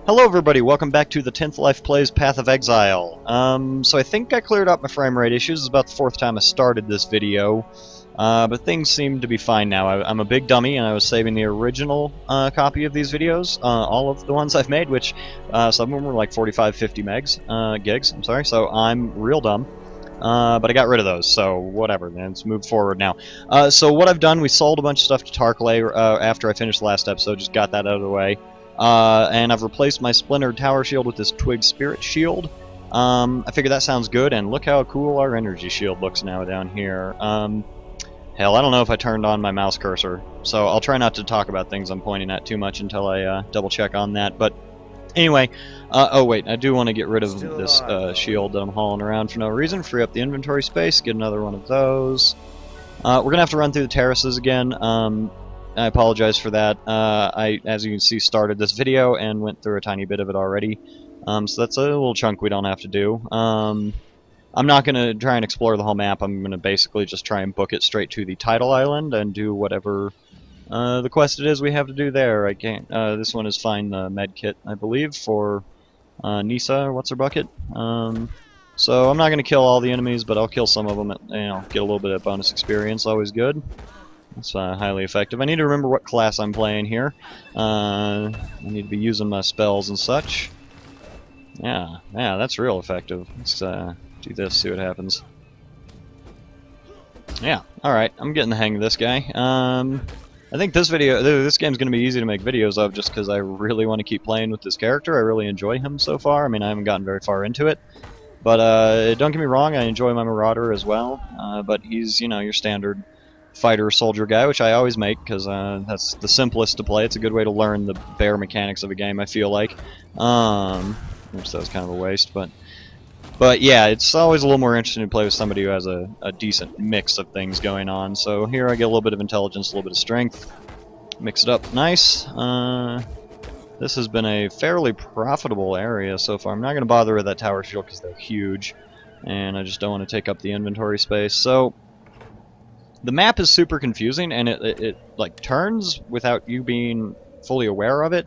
Hello everybody, welcome back to the Thetenthlife Plays Path of Exile. So I think I cleared up my frame rate issues. It's about the fourth time I started this video. But things seem to be fine now. I'm a big dummy and I was saving the original copy of these videos, all of the ones I've made, which some of them were like 45, 50 gigs, I'm sorry, so I'm real dumb. But I got rid of those, so whatever, let's move forward now. So what I've done, we sold a bunch of stuff to Tarkley after I finished the last episode, just got that out of the way. And I've replaced my Splintered Tower Shield with this Twig Spirit Shield. I figured that sounds good, and look how cool our energy shield looks now down here. Hell, I don't know if I turned on my mouse cursor, so I'll try not to talk about things I'm pointing at too much until I double check on that. But anyway, oh wait, I do want to get rid of this shield that I'm hauling around for no reason, free up the inventory space, get another one of those. We're going to have to run through the terraces again. I apologize for that. I, as you can see, started this video and went through a tiny bit of it already. So that's a little chunk we don't have to do. I'm not going to try and explore the whole map. I'm going to basically just try and book it straight to the title island and do whatever the quest it is we have to do there. I can't. This one is find the med kit, I believe, for Nisa, or what's her bucket. So I'm not going to kill all the enemies, but I'll kill some of them. Get a little bit of bonus experience. Always good. It's highly effective. I need to remember what class I'm playing here. I need to be using my spells and such. Yeah, that's real effective. Let's do this, see what happens. Yeah, alright, I'm getting the hang of this guy. I think this game's going to be easy to make videos of just because I really want to keep playing with this character. I really enjoy him so far. I mean, I haven't gotten very far into it. But don't get me wrong, I enjoy my Marauder as well. But he's, your standard fighter soldier guy, which I always make because that's the simplest to play. It's a good way to learn the bare mechanics of a game, I feel like. Which that was kind of a waste, but yeah, it's always a little more interesting to play with somebody who has a decent mix of things going on. So here I get a little bit of intelligence, a little bit of strength, mix it up nice. This has been a fairly profitable area so far. I'm not going to bother with that tower shield because they're huge, and I just don't want to take up the inventory space. So the map is super confusing, and it like turns without you being fully aware of it.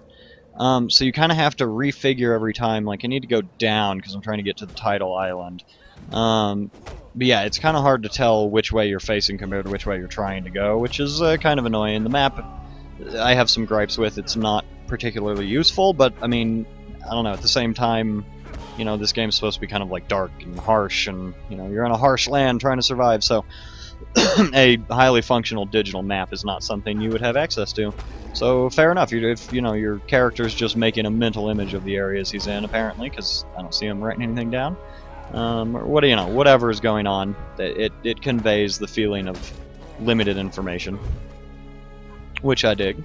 So you kind of have to refigure every time. Like, I need to go down because I'm trying to get to the title island. But yeah, it's kind of hard to tell which way you're facing compared to which way you're trying to go, which is kind of annoying. The map, I have some gripes with. It's not particularly useful, but I mean, I don't know. At the same time, this game's supposed to be kind of like dark and harsh, and you're on a harsh land trying to survive. So a highly functional digital map is not something you would have access to. So fair enough. If your character's just making a mental image of the areas he's in, apparently, because I don't see him writing anything down. Or whatever is going on, it conveys the feeling of limited information, which I dig.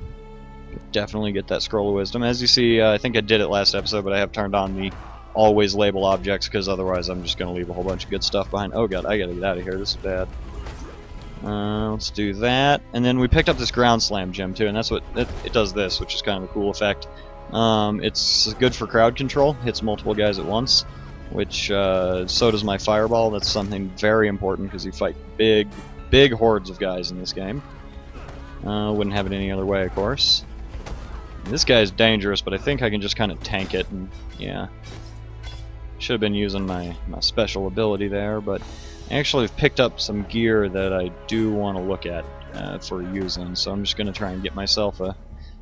Definitely get that scroll of wisdom. As you see, I think I did it last episode, but I have turned on the always label objects because otherwise I'm just going to leave a whole bunch of good stuff behind. Oh god, I gotta get out of here. This is bad. Let's do that, and then we picked up this ground slam gem too, and that's what it does. This, which is kind of a cool effect. It's good for crowd control. Hits multiple guys at once, which so does my fireball. That's something very important because you fight big hordes of guys in this game. Wouldn't have it any other way, of course. This guy is dangerous, but I think I can just kind of tank it, and yeah. Should have been using my special ability there, but I actually have picked up some gear that I do want to look at for using, so I'm just going to try and get myself a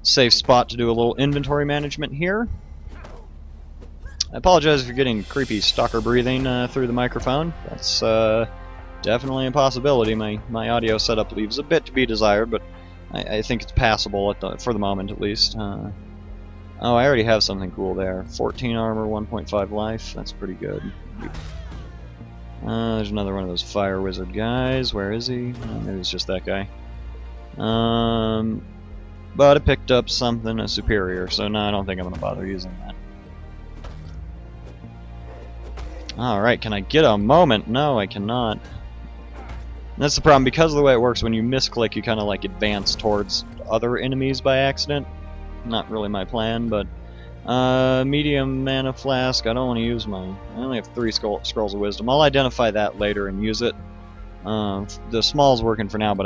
safe spot to do a little inventory management here. I apologize if you're getting creepy stalker breathing through the microphone. That's definitely a possibility. My audio setup leaves a bit to be desired, but I think it's passable for the moment at least. Oh, I already have something cool there. 14 armor, 1.5 life. That's pretty good. There's another one of those fire wizard guys. Where is he? Maybe it's just that guy. But I picked up something, a superior, so no, I don't think I'm going to bother using that. Alright, can I get a moment? No, I cannot. And that's the problem. Because of the way it works, when you misclick, you kind of like advance towards other enemies by accident. Not really my plan, but medium mana flask. I don't want to use mine. I only have 3 scrolls of wisdom. I'll identify that later and use it. The small's working for now, but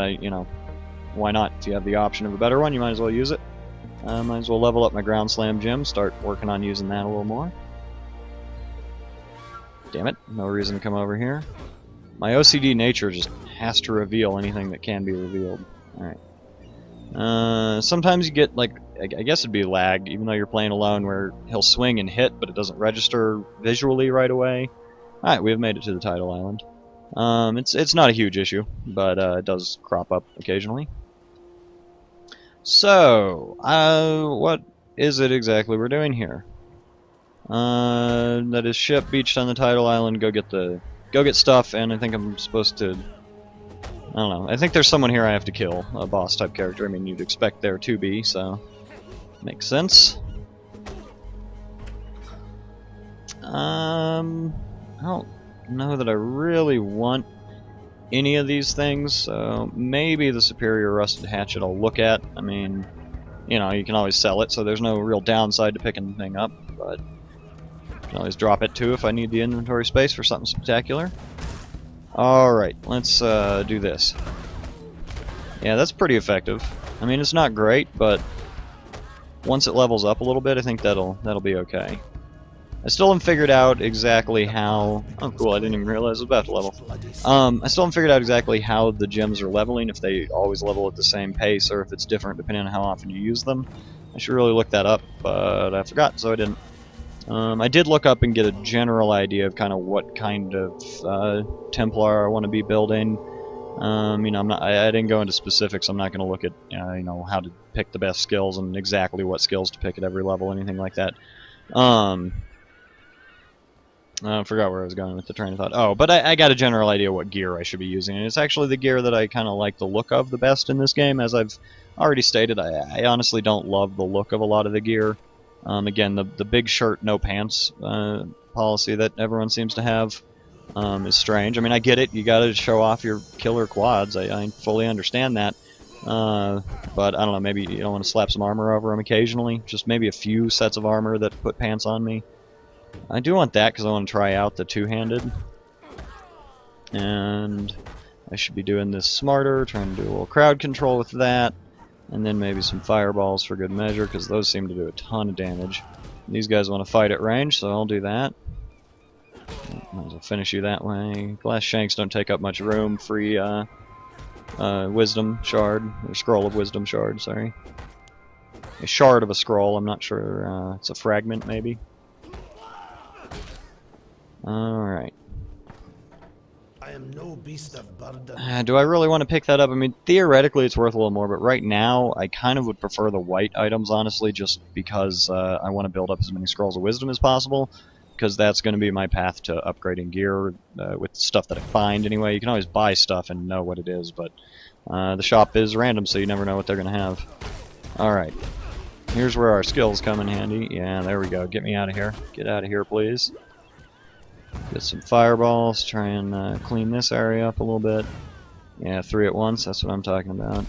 why not? If you have the option of a better one, you might as well use it. Might as well level up my ground slam gem, start working on using that a little more. Damn it, no reason to come over here. My OCD nature just has to reveal anything that can be revealed. Alright. Sometimes you get, like, I guess it'd be lag, even though you're playing alone, where he'll swing and hit, but it doesn't register visually right away. Alright, we have made it to the tidal island. It's not a huge issue, but it does crop up occasionally. So, what is it exactly we're doing here? That is ship beached on the tidal island. Go get stuff, and I think I'm supposed to. I don't know. I think there's someone here I have to kill, a boss type character. I mean, you'd expect there to be, so makes sense. I don't know that I really want any of these things, so maybe the superior rusted hatchet I'll look at. I mean, you know, you can always sell it, so there's no real downside to picking the thing up, but I can always drop it too if I need the inventory space for something spectacular. Alright, let's do this. Yeah, that's pretty effective. I mean, it's not great, but once it levels up a little bit, I think that'll be okay. I still haven't figured out exactly how... Oh, cool, I didn't even realize I was about to level. I still haven't figured out exactly how the gems are leveling, if they always level at the same pace, or if it's different depending on how often you use them. I should really look that up, but I forgot, so I didn't. I did look up and get a general idea of kind of what kind of Templar I want to be building. You know, I didn't go into specifics. I'm not going to look at you know, how to pick the best skills and exactly what skills to pick at every level, anything like that. I forgot where I was going with the train of thought. Oh, but I got a general idea what gear I should be using, and it's actually the gear that I kind of like the look of the best in this game. As I've already stated, I honestly don't love the look of a lot of the gear. Again, the big shirt, no pants policy that everyone seems to have is strange. I mean, I get it. You gotta show off your killer quads. I fully understand that. But I don't know, maybe you don't want to slap some armor over them occasionally. Just maybe a few sets of armor that put pants on me. I do want that because I want to try out the two-handed. And I should be doing this smarter, trying to do a little crowd control with that. And then maybe some fireballs for good measure, because those seem to do a ton of damage. These guys want to fight at range, so I'll do that. Might as well finish you that way. Glass shanks don't take up much room. Free wisdom shard, or scroll of wisdom shard, sorry. A shard of a scroll, I'm not sure. It's a fragment, maybe. Alright. I am no beast of burden. Do I really want to pick that up? I mean, theoretically it's worth a little more, but right now I kind of would prefer the white items, honestly, just because I want to build up as many scrolls of wisdom as possible, because that's going to be my path to upgrading gear with stuff that I find anyway. You can always buy stuff and know what it is, but the shop is random, so you never know what they're going to have. Alright. Here's where our skills come in handy. Yeah, there we go. Get me out of here. Get out of here, please. Get some fireballs, try and clean this area up a little bit. Yeah, 3 at once, that's what I'm talking about.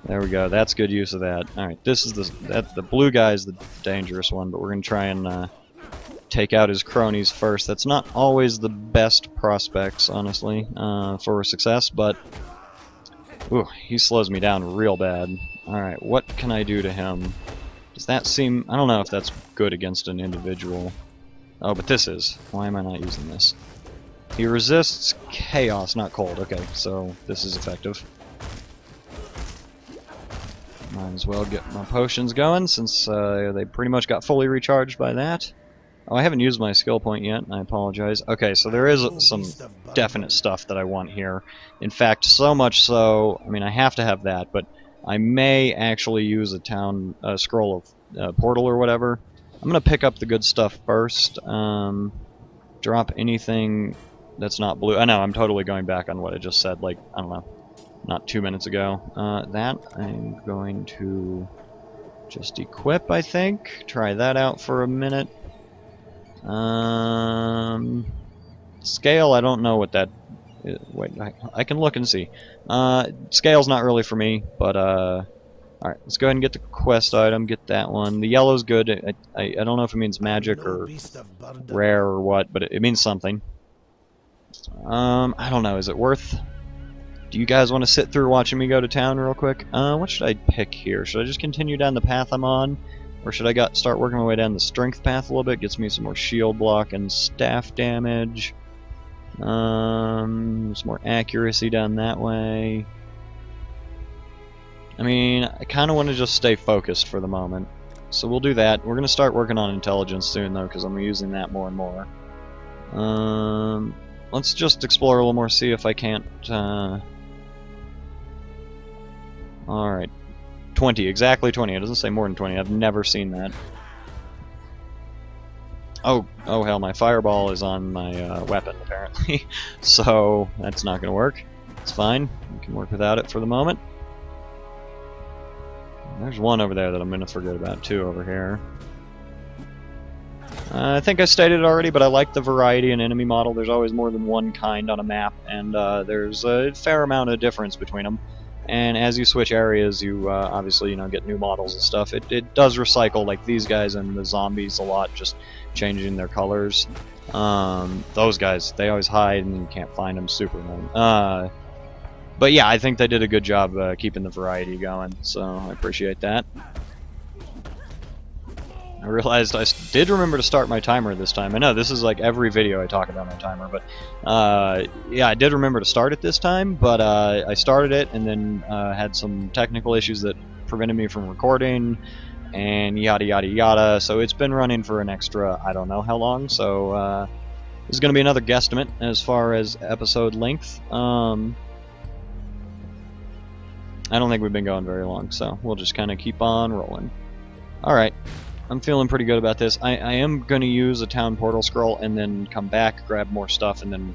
There we go, that's good use of that. Alright, this is the blue guy is the dangerous one, but we're going to try and take out his cronies first. That's not always the best prospects, honestly, for success, but ooh, he slows me down real bad. Alright, what can I do to him? Does that seem... I don't know if that's good against an individual. Oh, but this is. Why am I not using this? He resists chaos, not cold. Okay, so this is effective. Might as well get my potions going, since they pretty much got fully recharged by that. Oh, I haven't used my skill point yet, I apologize. Okay, so there is some definite stuff that I want here. In fact, so much so, I mean, I have to have that, but I may actually use a town scroll of portal or whatever. I'm going to pick up the good stuff first. Drop anything that's not blue. I know, I'm totally going back on what I just said, like, I don't know, not 2 minutes ago. That I'm going to just equip, I think. Try that out for a minute. Scale, I don't know what that is. Wait, I can look and see. Scale's not really for me, but alright, let's go ahead and get the quest item, get that one. The yellow's good. I don't know if it means magic or rare or what, but it means something. I don't know, is it worth Do you guys want to sit through watching me go to town real quick? What should I pick here? Should I just continue down the path I'm on? Or should I start working my way down the strength path a little bit? Gets me some more shield block and staff damage. Some more accuracy down that way. I mean, I kind of want to just stay focused for the moment. So we'll do that. We're going to start working on intelligence soon, though, because I'm using that more and more. Let's just explore a little more, see if I can't... Alright. 20, exactly 20. It doesn't say more than 20. I've never seen that. Oh hell, my fireball is on my weapon, apparently. So, that's not going to work. It's fine. We can work without it for the moment. There's one over there that I'm going to forget about, too, over here. I think I stated it already, but I like the variety in enemy model. There's always more than one kind on a map, and there's a fair amount of difference between them. And as you switch areas, you obviously, get new models and stuff. It does recycle, like these guys and the zombies a lot, just changing their colors. Those guys, they always hide and you can't find them. Super annoying. But yeah, I think they did a good job keeping the variety going, so I appreciate that. I realized I did remember to start my timer this time. I know this is like every video I talk about my timer, but yeah, I did remember to start it this time, but I started it and then had some technical issues that prevented me from recording and yada yada yada, so it's been running for an extra I don't know how long, so this is going to be another guesstimate as far as episode length. I don't think we've been going very long, so we'll just kind of keep on rolling. Alright. I'm feeling pretty good about this. I am going to use a town portal scroll and then come back, grab more stuff, and then...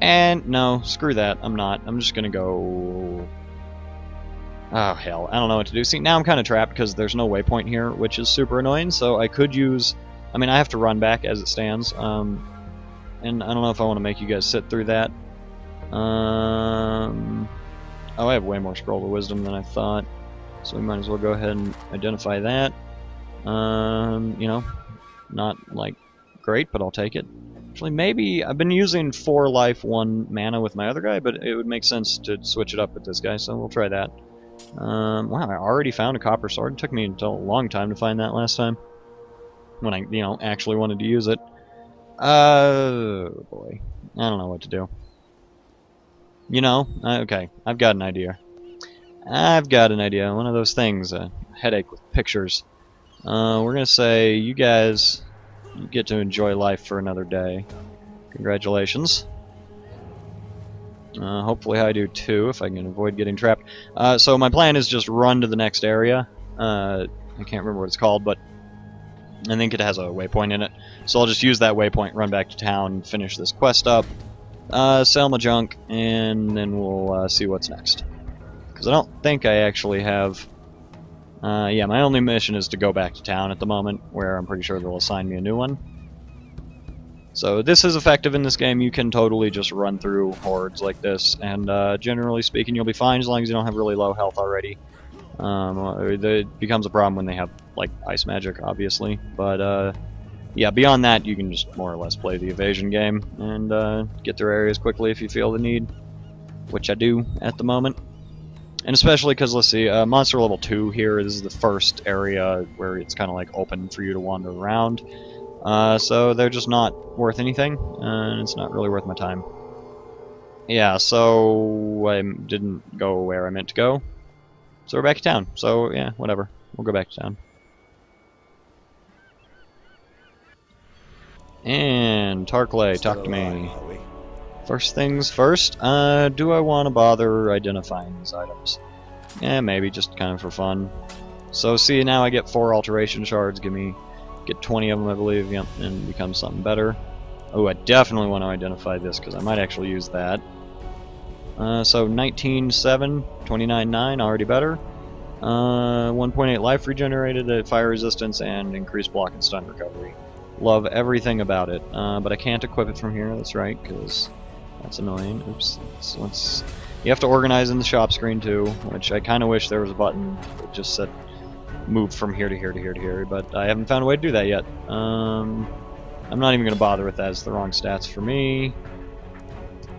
And no, screw that. I'm not. I'm just going to go... Oh, hell. I don't know what to do. See, now I'm kind of trapped because there's no waypoint here, which is super annoying, so I could use... I mean, I have to run back as it stands, and I don't know if I want to make you guys sit through that. Oh, I have way more Scroll of Wisdom than I thought, so we might as well go ahead and identify that. Not like great, but I'll take it. Actually, maybe I've been using 4 life, 1 mana with my other guy, but it would make sense to switch it up with this guy, so we'll try that. Wow, I already found a copper sword. It took me a long time to find that last time, when I, actually wanted to use it. Oh boy, I don't know what to do. Okay, I've got an idea. One of those things, a headache with pictures. We're gonna say, you guys get to enjoy life for another day. Congratulations. Hopefully I do too, if I can avoid getting trapped. So my plan is just run to the next area. I can't remember what it's called, but I think it has a waypoint in it. So I'll just use that waypoint, run back to town, finish this quest up, sell my junk, and then we'll see what's next. Because I don't think I actually have... yeah, my only mission is to go back to town at the moment, where I'm pretty sure they'll assign me a new one. So this is effective in this game. You can totally just run through hordes like this, and generally speaking, you'll be fine as long as you don't have really low health already. It becomes a problem when they have, like, ice magic, obviously. But, yeah, beyond that, you can just more or less play the evasion game and get through areas quickly if you feel the need, which I do at the moment. And especially because, let's see, monster level 2 here is the first area where it's kind of like open for you to wander around. So they're just not worth anything, and it's not really worth my time. Yeah, so I didn't go where I meant to go. So we're back to town. So, yeah, whatever. We'll go back to town. And Tarkley, talk to me. First things first, do I want to bother identifying these items? Yeah, maybe, just kind of for fun. So see, now I get 4 alteration shards, get 20 of them, I believe, yep, and become something better. Oh, I definitely want to identify this, because I might actually use that. So 19.7, 29.9, already better. 1.8 life regenerated, fire resistance, and increased block and stun recovery. Love everything about it, but I can't equip it from here, that's right, because... That's annoying. Oops. You have to organize in the shop screen too, which I kind of wish there was a button that just said move from here to here to here to here, but I haven't found a way to do that yet. I'm not even going to bother with that. It's the wrong stats for me.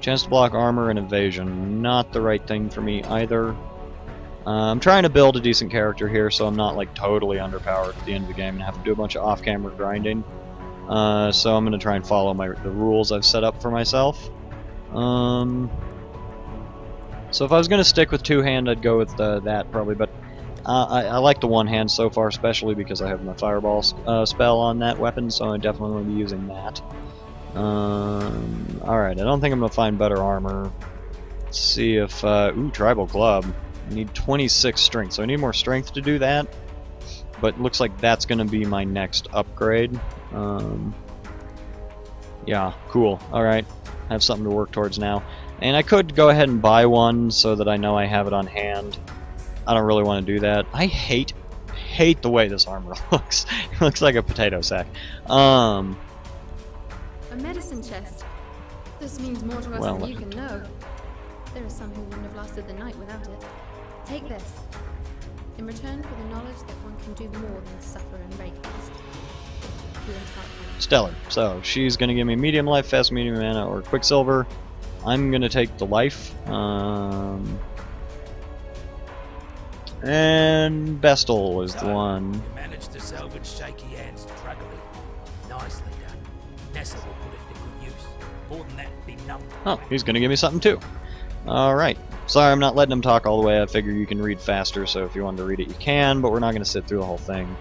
Chance to block armor and evasion. Not the right thing for me either. I'm trying to build a decent character here, so I'm not like totally underpowered at the end of the game and have to do a bunch of off-camera grinding. So I'm going to try and follow the rules I've set up for myself. So if I was going to stick with two-hand, I'd go with that probably, but I like the one-hand so far, especially because I have my fireball spell on that weapon, so I definitely want to be using that. Alright, I don't think I'm going to find better armor. Let's see if... ooh, Tribal Club. I need 26 strength, so I need more strength to do that. But it looks like that's going to be my next upgrade. Yeah, cool. Alright, I have something to work towards now. And I could go ahead and buy one so that I know I have it on hand. I don't really want to do that. I hate the way this armor looks. It looks like a potato sack. A medicine chest. This means more to us than you can know. There are some who wouldn't have lasted the night without it. Take this. In return for the knowledge that one can do more than suffer and breakfast. Stellar. So she's gonna give me medium life, fast medium mana, or quicksilver. I'm gonna take the life. And Bestel is the one. You managed to salvage shaky hands struggling. Nicely done. Nessa will put it to good use. More than that, be numb. Oh, he's gonna give me something too. Alright. Sorry, I'm not letting him talk all the way. I figure you can read faster, so if you wanted to read it, you can, but we're not gonna sit through the whole thing.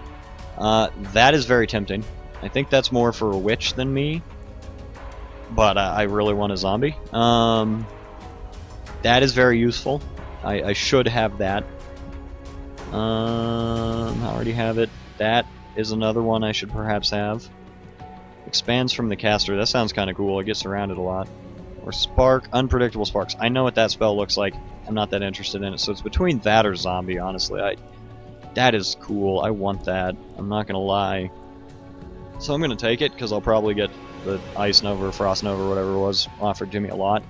That is very tempting. I think that's more for a witch than me. But I really want a zombie. That is very useful. I should have that. I already have it. That is another one I should perhaps have. Expands from the caster. That sounds kind of cool. It gets surrounded a lot. Or Spark. Unpredictable Sparks. I know what that spell looks like. I'm not that interested in it. So it's between that or Zombie, honestly. That is cool. I want that. I'm not going to lie. So I'm going to take it, because I'll probably get the Ice Nova or Frost Nova or whatever it was offered to me a lot.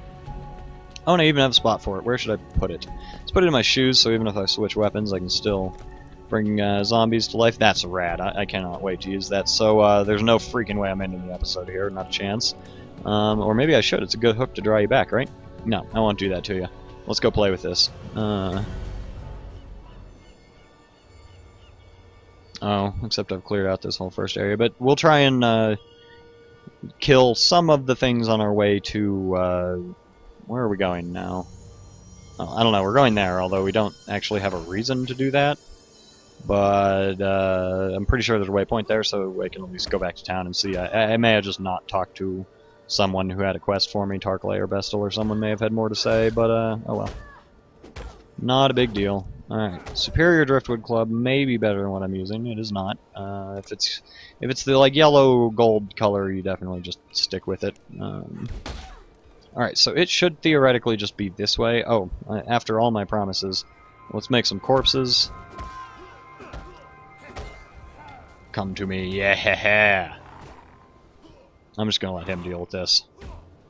Oh, and I even have a spot for it. Where should I put it? Let's put it in my shoes, so even if I switch weapons, I can still bring zombies to life. That's rad. I cannot wait to use that. So there's no freaking way I'm ending the episode here. Not a chance. Or maybe I should. It's a good hook to draw you back, right? No, I won't do that to you. Let's go play with this. Oh, except I've cleared out this whole first area. But we'll try and kill some of the things on our way to... where are we going now? Oh, I don't know. We're going there, although we don't actually have a reason to do that. But I'm pretty sure there's a waypoint there, so I can at least go back to town and see. I may have just not talked to someone who had a quest for me, Tarklay or Bestel, or someone may have had more to say, but oh well. Not a big deal. Alright, Superior Driftwood Club may be better than what I'm using. It is not. If it's the like yellow gold color, you definitely just stick with it. Alright, so it should theoretically just be this way. Oh, after all my promises, let's make some corpses. Come to me, yeah. I'm just gonna let him deal with this.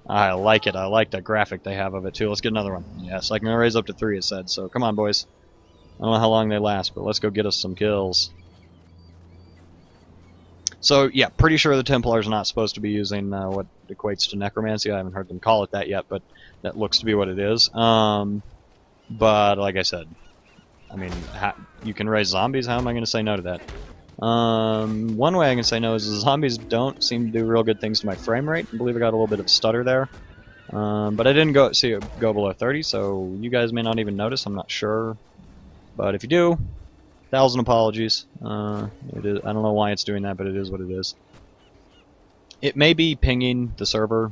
I like it. I like the graphic they have of it too. Let's get another one. Yes, I can raise up to 3, it said. So come on, boys. I don't know how long they last, but let's go get us some kills. So yeah, pretty sure the Templar's not supposed to be using what equates to necromancy. I haven't heard them call it that yet, but that looks to be what it is. But like I said, I mean, you can raise zombies. How am I going to say no to that? One way I can say no is the zombies don't seem to do real good things to my frame rate. I believe I got a little bit of stutter there. But I didn't see it go below 30, so you guys may not even notice. I'm not sure. But if you do, 1,000 apologies. It is, I don't know why it's doing that, but it is what it is. It may be pinging the server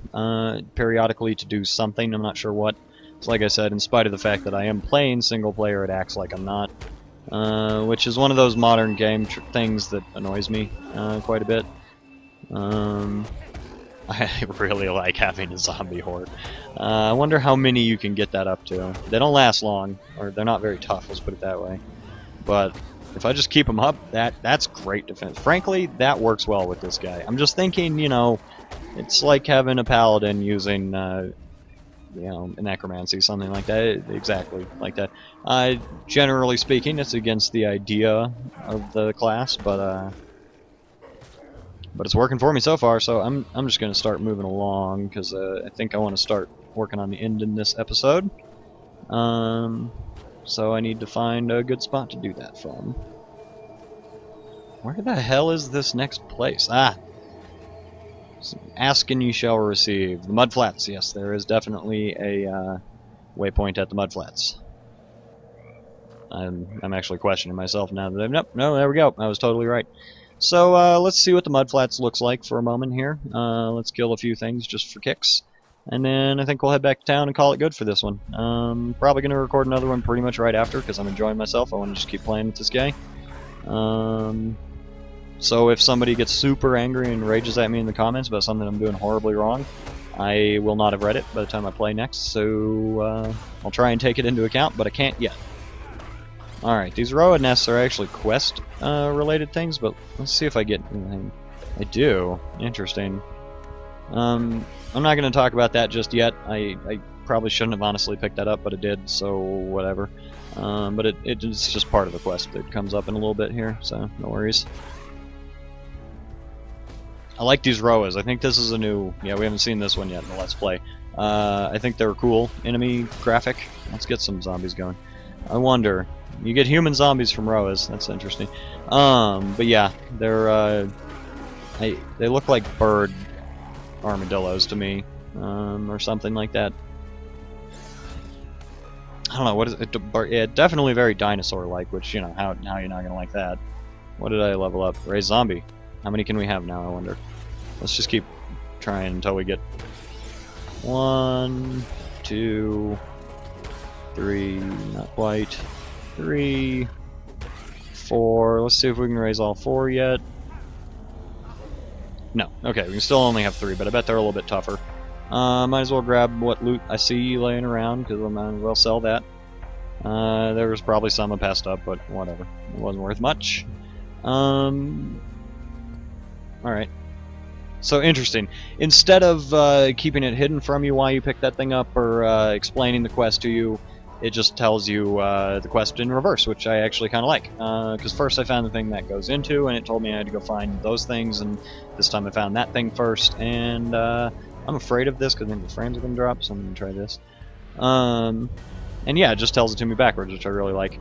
periodically to do something. I'm not sure what. So like I said, in spite of the fact that I am playing single player, it acts like I'm not. Which is one of those modern game things that annoys me quite a bit. I really like having a zombie horde. I wonder how many you can get that up to. They don't last long, or they're not very tough, let's put it that way. But if I just keep them up, that's great defense. Frankly, that works well with this guy. I'm just thinking, you know, it's like having a paladin using, you know, necromancy, something like that. Exactly like that. Generally speaking, it's against the idea of the class, but But it's working for me so far, so I'm just going to start moving along, because I think I want to start working on the end in this episode. So I need to find a good spot to do that from. Where the hell is this next place? Ah! Ask and you shall receive. The Mudflats, yes, there is definitely a waypoint at the Mudflats. I'm actually questioning myself now that nope, no, there we go. I was totally right. So let's see what the Mudflats looks like for a moment here. Let's kill a few things just for kicks. And then I think we'll head back to town and call it good for this one. Probably going to record another one pretty much right after, because I'm enjoying myself. I want to just keep playing with this guy. So if somebody gets super angry and rages at me in the comments about something I'm doing horribly wrong, I will not have read it by the time I play next, so I'll try and take it into account, but I can't yet. Alright, these Roa nests are actually quest related things, but let's see if I get anything. I do. Interesting. I'm not going to talk about that just yet. I probably shouldn't have honestly picked that up, but it did, so whatever. But it's just part of the quest that comes up in a little bit here, so no worries. I like these Roas. I think this is a new... Yeah, we haven't seen this one yet in the Let's Play. I think they're cool. Enemy graphic. Let's get some zombies going. I wonder... You get human zombies from Roas. That's interesting. But yeah, they're... they look like bird armadillos to me. Or something like that. I don't know, what is it? Yeah, definitely very dinosaur-like, which, you know, how you're not gonna like that. What did I level up? Raise zombie. How many can we have now, I wonder? Let's just keep trying until we get 1, 2, 3, not quite, 3, 4. Let's see if we can raise all 4 yet. No, okay, we can still only have 3, but I bet they're a little bit tougher. Might as well grab what loot I see laying around, because I might as well sell that. There was probably some I passed up, but whatever. It wasn't worth much. Alright. So interesting. Instead of keeping it hidden from you while you pick that thing up, or explaining the quest to you, it just tells you the quest in reverse, which I actually kind of like. Because first I found the thing that goes into, and it told me I had to go find those things, and this time I found that thing first, and I'm afraid of this, because I think the frames are going to drop, so I'm going to try this. And yeah, it just tells it to me backwards, which I really like.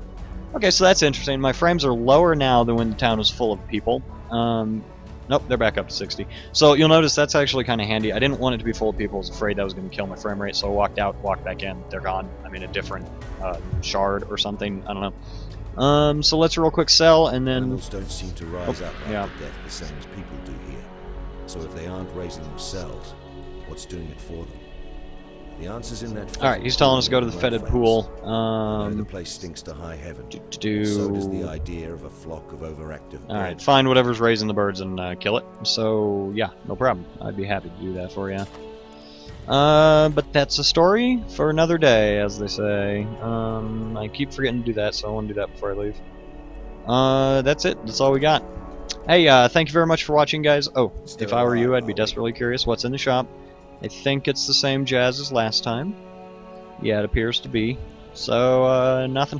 Okay, so that's interesting. My frames are lower now than when the town was full of people. Nope, they're back up to 60. So you'll notice that's actually kind of handy. I didn't want it to be full of people. I was afraid that was going to kill my frame rate, so I walked out, walked back in. They're gone. I'm in a different shard or something. I don't know. So let's real quick sell, and then... Animals don't seem to rise up after death the same as people do here. So if they aren't raising themselves, what's doing it for them? The answer's in that. Alright, he's telling us to go to the fetid pool. The place stinks to high heaven. So does the idea of a flock of overactive. Alright, find whatever's raising the birds and kill it. So, yeah, no problem. I'd be happy to do that for you. But that's a story for another day, as they say. I keep forgetting to do that, so I want to do that before I leave. That's it. That's all we got. Hey, thank you very much for watching, guys. Oh, if I were you, I'd be desperately curious what's in the shop. I think it's the same jazz as last time. Yeah, it appears to be. So, nothing.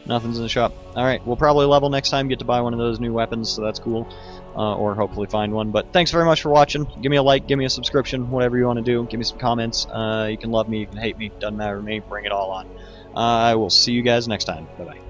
Nothing's in the shop. Alright, we'll probably level next time, get to buy one of those new weapons, so that's cool. Or hopefully find one. But thanks very much for watching. Give me a like, give me a subscription, whatever you want to do. Give me some comments. You can love me, you can hate me, doesn't matter to me. Bring it all on. I will see you guys next time. Bye-bye.